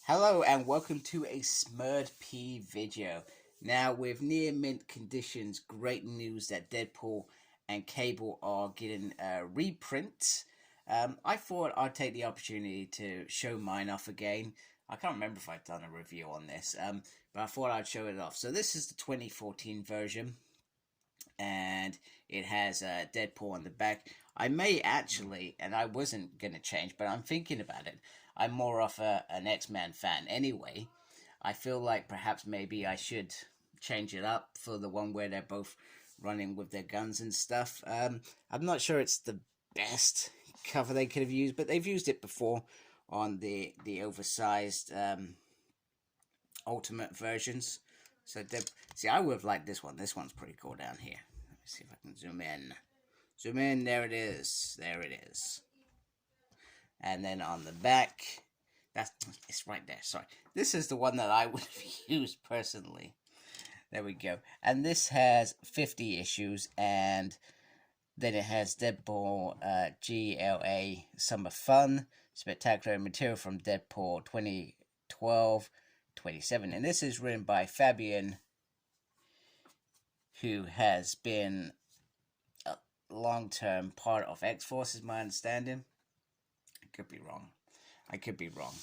Hello and welcome to a Smurd P video. Now, with near mint conditions, great news that Deadpool and Cable are getting a reprint. I thought I'd take the opportunity to show mine off again. I can't remember if I've done a review on this, but I thought I'd show it off. So this is the 2014 version, and it has Deadpool on the back. I may actually, and I wasn't going to change, but I'm thinking about it. I'm more of an X-Men fan anyway. I feel like perhaps maybe I should change it up for the one where they're both running with their guns and stuff. I'm not sure it's the best cover they could have used, but they've used it before on the oversized ultimate versions. So see, I would have liked this one. This one's pretty cool down here. Let me see if I can zoom in. Zoom in. There it is. There it is. And then on the back, it's right there. Sorry, this is the one that I would have used personally. There we go. And this has 50 issues, and then it has Deadpool GLA Summer Fun, Spectacular Material from Deadpool 2012, 27. And this is written by Fabian, who has been a long-term part of X-Force, is my understanding. I could be wrong. I could be wrong.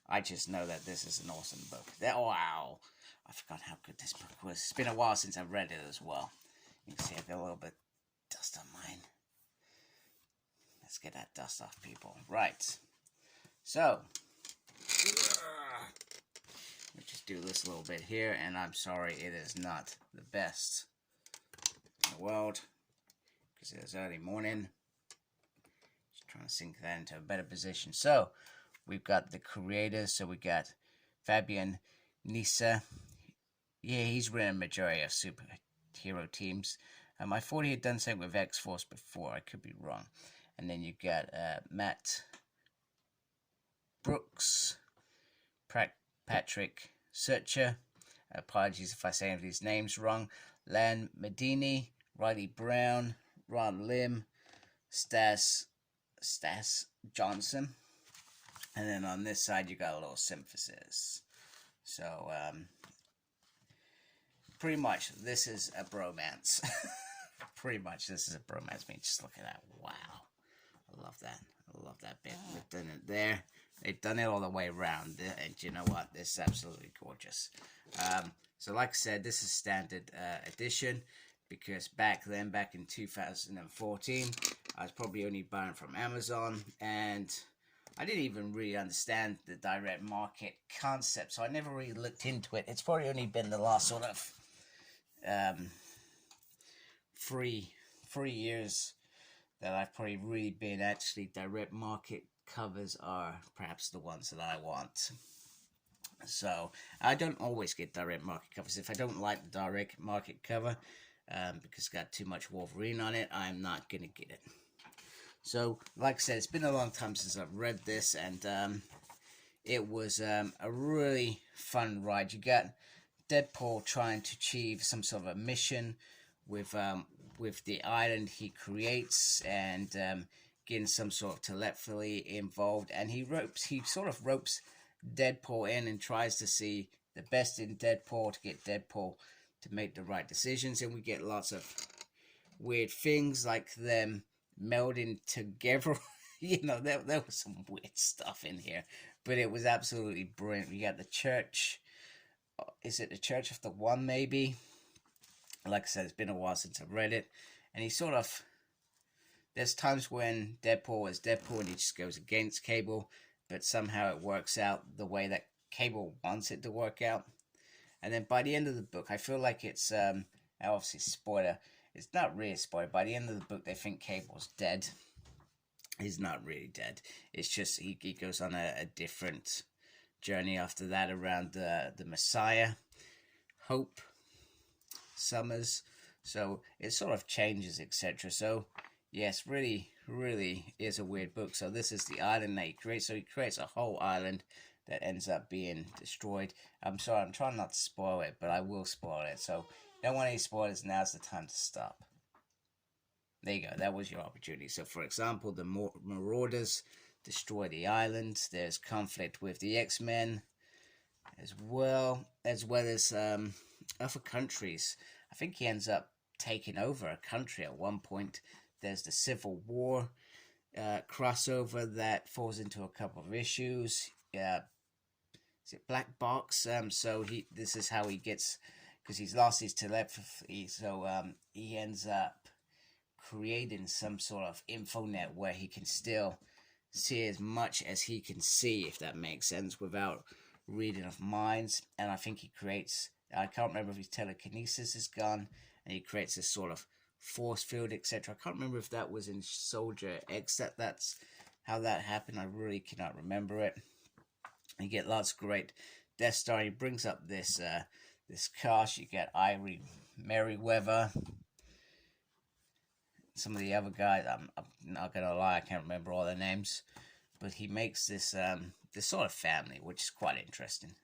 I just know that this is an awesome book. Wow. I forgot how good this book was. It's been a while since I've read it as well. You can see I've got a little bit of dust on mine. Let's get that dust off, people. Right. So, let me just do this a little bit here, and I'm sorry it is not the best in the world, because it is early morning. Just trying to sink that into a better position. So, we've got the creators. So, we got Fabian Nisa. Yeah, he's written a majority of superhero teams. I thought he had done something with X-Force before. I could be wrong. And then you got Matt Brooks, Patrick Searcher. Apologies if I say any of these names wrong. Lan Medini, Riley Brown, Ron Lim, Stas Johnson. And then on this side, you got a little synthesis. So, pretty much, this is a bromance. Pretty much, this is a bromance. I mean, just look at that. Wow. I love that. I love that bit. We've done it there. They've done it all the way around. And you know what? This is absolutely gorgeous. So, like I said, this is standard edition. Because back then, back in 2014, I was probably only buying from Amazon. And I didn't even really understand the direct market concept, so I never really looked into it. It's probably only been the last sort of 3 years that I've probably really been actually direct market covers are perhaps the ones that I want. So I don't always get direct market covers. If I don't like the direct market cover, because it's got too much Wolverine on it, I'm not gonna get it. So, like I said, it's been a long time since I've read this, and it was a really fun ride. You got Deadpool trying to achieve some sort of a mission with the island he creates, and getting some sort of telepathy involved, and he sort of ropes Deadpool in and tries to see the best in Deadpool to get Deadpool to make the right decisions, and we get lots of weird things like them melding together. You know, there was some weird stuff in here, but it was absolutely brilliant. We got the church. Is it the Church of the One, maybe? Like I said, it's been a while since I've read it, and he sort of, there's times when Deadpool is Deadpool and he just goes against Cable, but somehow it works out the way that Cable wants it to work out. And then by the end of the book, I feel like it's obviously spoiler. It's not really a spoiler. By the end of the book, they think Cable's dead. He's not really dead. It's just he goes on a different journey after that around the Messiah, Hope, Summers. So it sort of changes, etc. So yes, really, really is a weird book. So this is the island that he creates. So he creates a whole island that ends up being destroyed. I'm sorry, I'm trying not to spoil it, but I will spoil it. So don't want any spoilers. Now's the time to stop. There you go. That was your opportunity. So, for example, the Marauders destroy the island. There's conflict with the X-Men. as other countries. I think he ends up taking over a country at one point. There's the Civil War crossover that falls into a couple of issues. Is it Black Box? So this is how he gets, because he's lost his telepathy. So he ends up creating some sort of infonet where he can still see as much as he can see, if that makes sense, without reading of minds. And I think he creates, I can't remember if his telekinesis is gone, and he creates this sort of force field, etc. I can't remember if that was in Soldier X, that's how that happened. I really cannot remember it. You get lots of great Death Star. He brings up this cast. You get Irie Merriweather. Some of the other guys, I'm not gonna lie, I can't remember all their names, but he makes this this sort of family, which is quite interesting.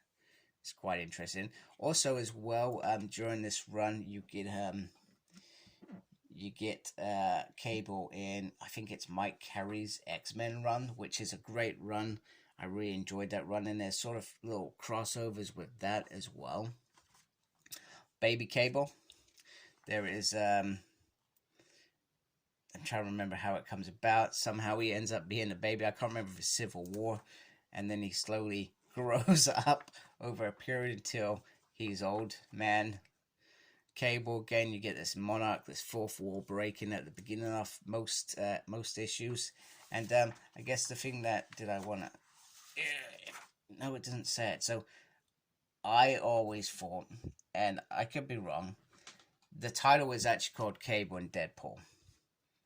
It's quite interesting. Also, as well, during this run, you get Cable in, I think it's Mike Carey's X-Men run, which is a great run. I really enjoyed that run, and there's sort of little crossovers with that as well. Baby Cable. There is I'm trying to remember how it comes about. Somehow he ends up being a baby. I can't remember if it's Civil War. And then he slowly grows up over a period until he's old man. Cable, again, you get this Monarch, this fourth wall breaking at the beginning of most issues. And I guess the thing that, did I want to... No, it doesn't say it. So I always thought, and I could be wrong, the title is actually called Cable and Deadpool.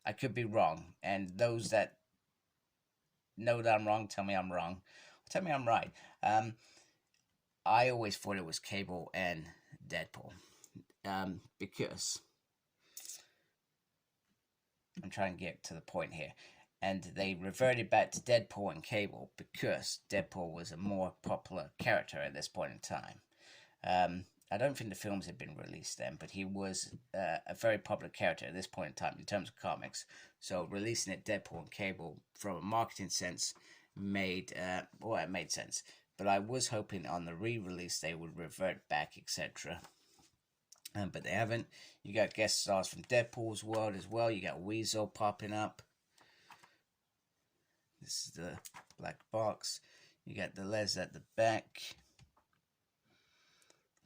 I could be wrong, and those that know that I'm wrong, tell me I'm wrong. Tell me I'm right. I always thought it was Cable and Deadpool, because I'm trying to get to the point here, and they reverted back to Deadpool and Cable because Deadpool was a more popular character at this point in time. I don't think the films had been released then, but he was a very popular character at this point in time in terms of comics. So releasing it Deadpool and Cable from a marketing sense made it made sense. But I was hoping on the re-release they would revert back, etc. But they haven't. You got guest stars from Deadpool's world as well. You got Weasel popping up. This is the black box. You got the Les at the back.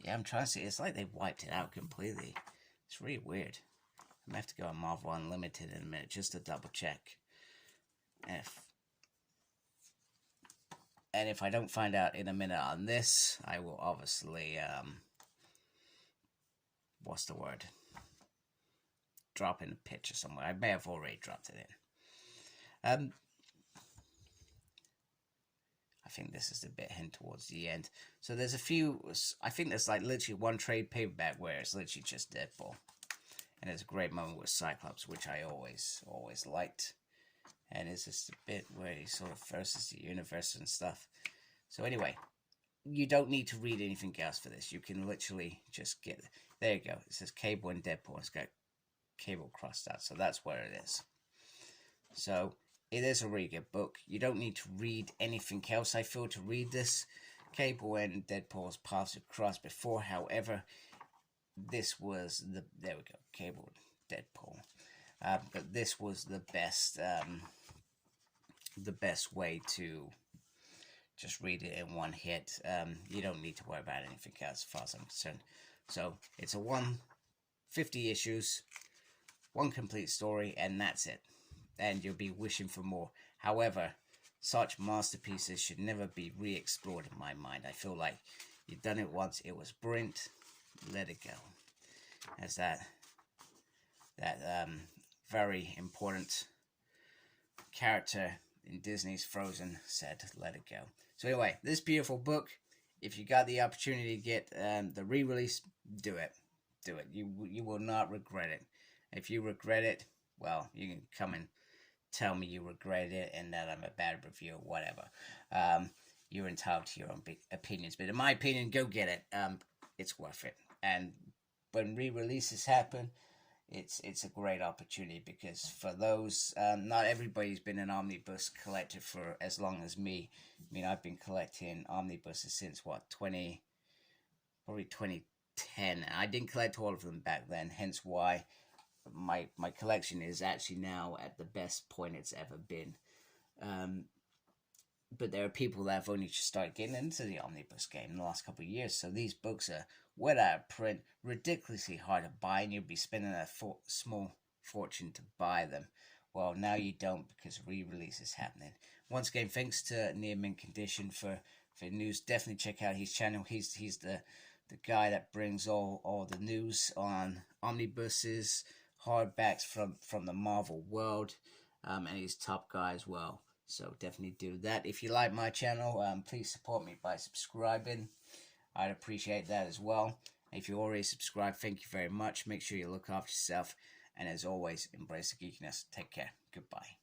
Yeah, I'm trying to see. It's like they wiped it out completely. It's really weird. I'm going to have to go on Marvel Unlimited in a minute just to double check. And if I don't find out in a minute on this, I will obviously, what's the word? Drop in a picture somewhere. I may have already dropped it in. I think this is a bit hint towards the end. So there's a few, I think there's like literally one trade paperback where it's literally just Deadpool. And there's a great moment with Cyclops, which I always liked. And it's just a bit where he sort of versus the universe and stuff. So anyway, you don't need to read anything else for this. You can literally just get, there you go. It says Cable and Deadpool. It's got Cable crossed out. So that's where it is. So it is a really good book. You don't need to read anything else, I feel, to read this. Cable and Deadpool's paths have crossed before. However, this was the, there we go, Cable and Deadpool. But this was the best way to just read it in one hit. You don't need to worry about anything else as far as I'm concerned. So it's a 50 issues, one complete story, and that's it. And you'll be wishing for more. However, such masterpieces should never be re-explored in my mind. I feel like you've done it once, it was brilliant, let it go. As that very important character in Disney's Frozen said, let it go. So anyway, this beautiful book, if you got the opportunity to get the re-release, do it. Do it. You will not regret it. If you regret it, well, you can come and tell me you regret it and that I'm a bad reviewer, whatever. You're entitled to your own opinions. But in my opinion, go get it. It's worth it. And when re-releases happen, it's a great opportunity, because for those, not everybody's been an omnibus collector for as long as me. I mean, I've been collecting omnibuses since what, 2010. I didn't collect all of them back then, hence why my collection is actually now at the best point it's ever been. But there are people that have only just started getting into the omnibus game in the last couple of years, so these books are well out of print, ridiculously hard to buy, and you'll be spending a small fortune to buy them. Well, now you don't, because re-release is happening. Once again, thanks to Near Mint Condition for news. Definitely check out his channel. He's the guy that brings all the news on omnibuses, hardbacks from the Marvel world, and he's top guy as well. So definitely do that. If you like my channel, please support me by subscribing. I'd appreciate that as well. If you already subscribed, thank you very much. Make sure you look after yourself. And as always, embrace the geekiness. Take care. Goodbye.